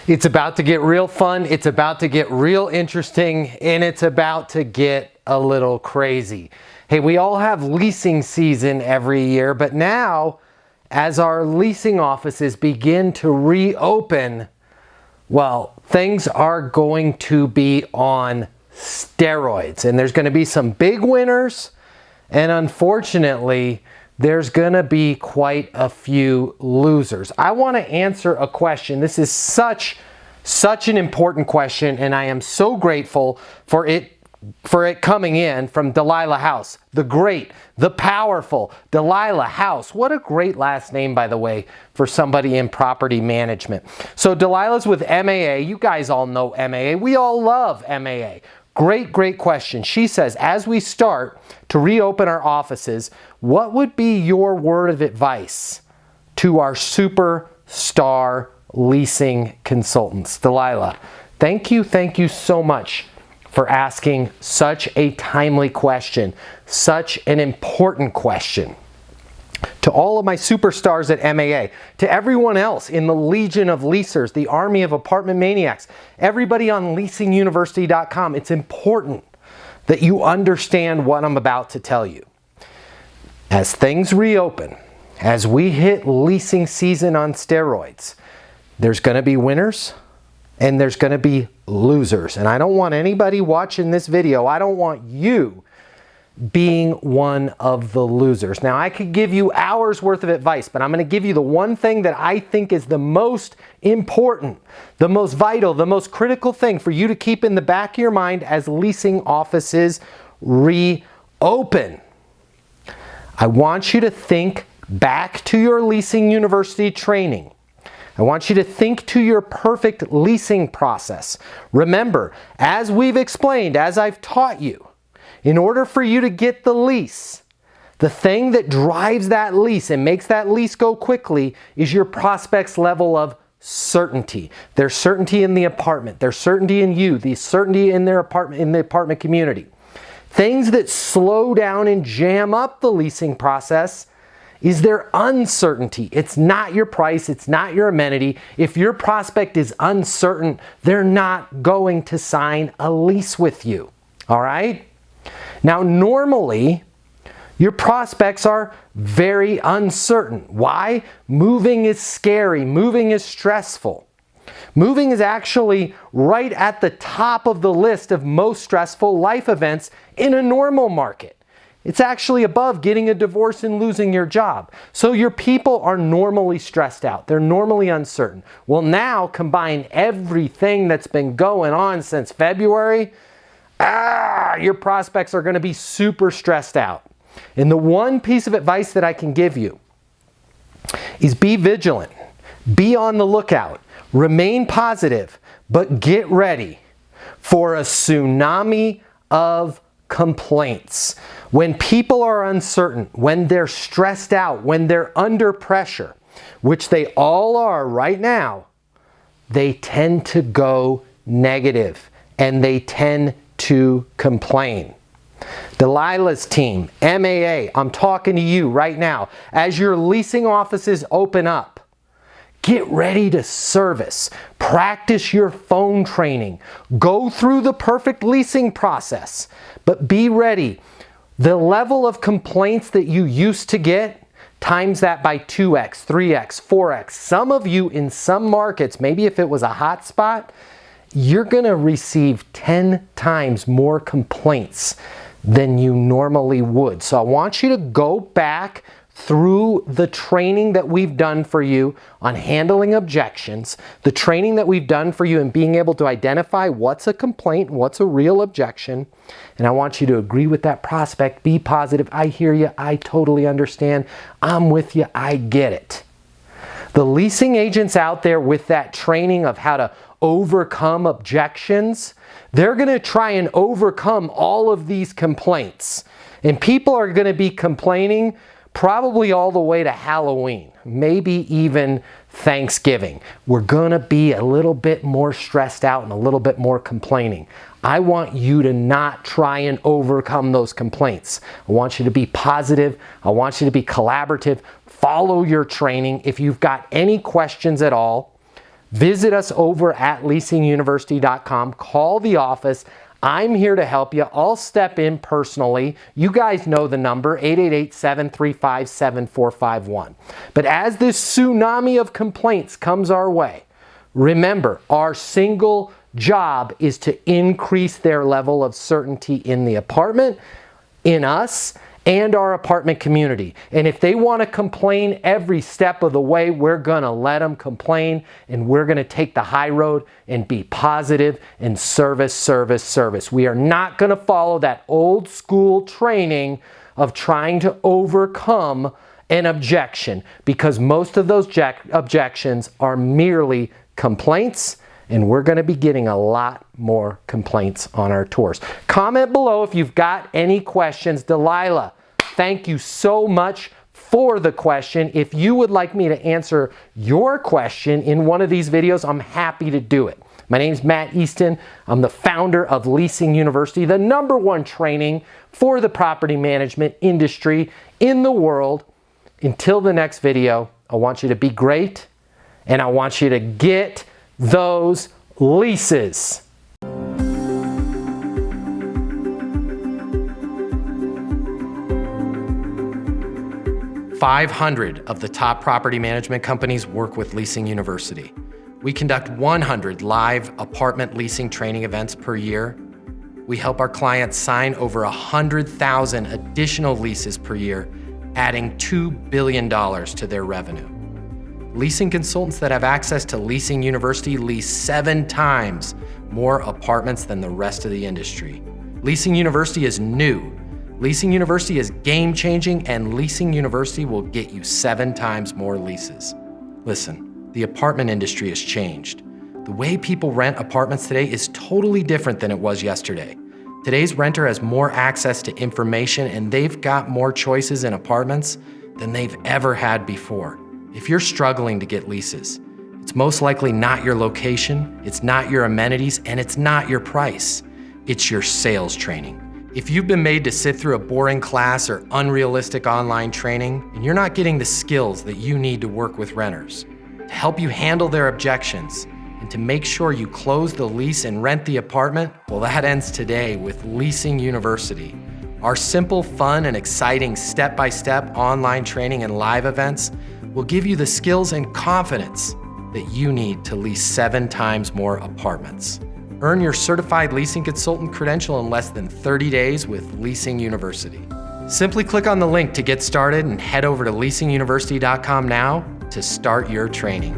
It's about to get real fun, it's about to get real interesting, and it's about to get a little crazy. Hey, we all have leasing season every year, but now as our leasing offices begin to reopen, well, things are going to be on steroids, and there's going to be some big winners, and unfortunately, there's going to be quite a few losers. I want to answer a question. This is such an important question, and I am so grateful for it coming in from Delilah House. The great, the powerful Delilah House. What a great last name, by the way, for somebody in property management. So Delilah's with MAA. You guys all know MAA. We all love MAA. Great question. She says, as we start to reopen our offices, what would be your word of advice to our superstar leasing consultants? Delilah, thank you so much for asking such a timely question, such an important question. To all of my superstars at MAA, to everyone else in the legion of leasers, the army of apartment maniacs, everybody on leasinguniversity.com, it's important that you understand what I'm about to tell you. As things reopen, as we hit leasing season on steroids, there's going to be winners and there's going to be losers. And I don't want anybody watching this video, I don't want you being one of the losers. Now, I could give you hours worth of advice, but I'm going to give you the one thing that I think is the most important, the most vital, the most critical thing for you to keep in the back of your mind as leasing offices reopen. I want you to think back to your Leasing University training. I want you to think to your perfect leasing process. Remember, as we've explained, as I've taught you, in order for you to get the lease, the thing that drives that lease and makes that lease go quickly is your prospect's level of certainty. There's certainty in the apartment. There's certainty in you. There's certainty in their apartment, in the apartment community. Things that slow down and jam up the leasing process is their uncertainty. It's not your price. It's not your amenity. If your prospect is uncertain, they're not going to sign a lease with you. All right? Now, normally, your prospects are very uncertain. Why? Moving is scary. Moving is stressful. Moving is actually right at the top of the list of most stressful life events in a normal market. It's actually above getting a divorce and losing your job. So your people are normally stressed out. They're normally uncertain. Well, now combine everything that's been going on since February. Your prospects are going to be super stressed out. And the one piece of advice that I can give you is be vigilant, be on the lookout, remain positive, but get ready for a tsunami of complaints. When people are uncertain, when they're stressed out, when they're under pressure, which they all are right now, they tend to go negative and they tend to complain. Delilah's team, MAA, I'm talking to you right now. As your leasing offices open up, get ready to service. Practice your phone training. Go through the perfect leasing process, but be ready. The level of complaints that you used to get, times that by 2x, 3x, 4x. Some of you in some markets, maybe if it was a hot spot, you're going to receive 10 times more complaints than you normally would. So I want you to go back through the training that we've done for you on handling objections, the training that we've done for you in being able to identify what's a complaint, what's a real objection. And I want you to agree with that prospect, be positive. I hear you. I totally understand. I'm with you. I get it. The leasing agents out there with that training of how to overcome objections, they're going to try and overcome all of these complaints. And people are going to be complaining probably all the way to Halloween, maybe even Thanksgiving. We're going to be a little bit more stressed out and a little bit more complaining. I want you to not try and overcome those complaints. I want you to be positive. I want you to be collaborative. Follow your training. If you've got any questions at all, Visit us over at leasinguniversity.com. Call the office. I'm here to help you. I'll step in personally. You guys know the number, 888-735-7451. But as this tsunami of complaints comes our way, remember, our single job is to increase their level of certainty in the apartment, in us, and our apartment community. And if they want to complain every step of the way, we're going to let them complain, and we're going to take the high road and be positive and service, service, service. We are not going to follow that old school training of trying to overcome an objection, because most of those objections are merely complaints, and we're going to be getting a lot more complaints on our tours. Comment below if you've got any questions. Delilah, thank you so much for the question. If you would like me to answer your question in one of these videos, I'm happy to do it. My name is Matt Easton. I'm the founder of Leasing University, the #1 training for the property management industry in the world. Until the next video, I want you to be great, and I want you to get those leases. 500 of the top property management companies work with Leasing University. We conduct 100 live apartment leasing training events per year. We help our clients sign over 100,000 additional leases per year, adding $2 billion to their revenue. Leasing consultants that have access to Leasing University lease 7 times more apartments than the rest of the industry. Leasing University is new. Leasing University is game-changing, and Leasing University will get you 7 times more leases. Listen, the apartment industry has changed. The way people rent apartments today is totally different than it was yesterday. Today's renter has more access to information, and they've got more choices in apartments than they've ever had before. If you're struggling to get leases, it's most likely not your location, it's not your amenities, and it's not your price. It's your sales training. If you've been made to sit through a boring class or unrealistic online training, and you're not getting the skills that you need to work with renters, to help you handle their objections, and to make sure you close the lease and rent the apartment, well, that ends today with Leasing University. Our simple, fun, and exciting step-by-step online training and live events will give you the skills and confidence that you need to lease 7 times more apartments. Earn your Certified Leasing Consultant Credential in less than 30 days with Leasing University. Simply click on the link to get started and head over to leasinguniversity.com now to start your training.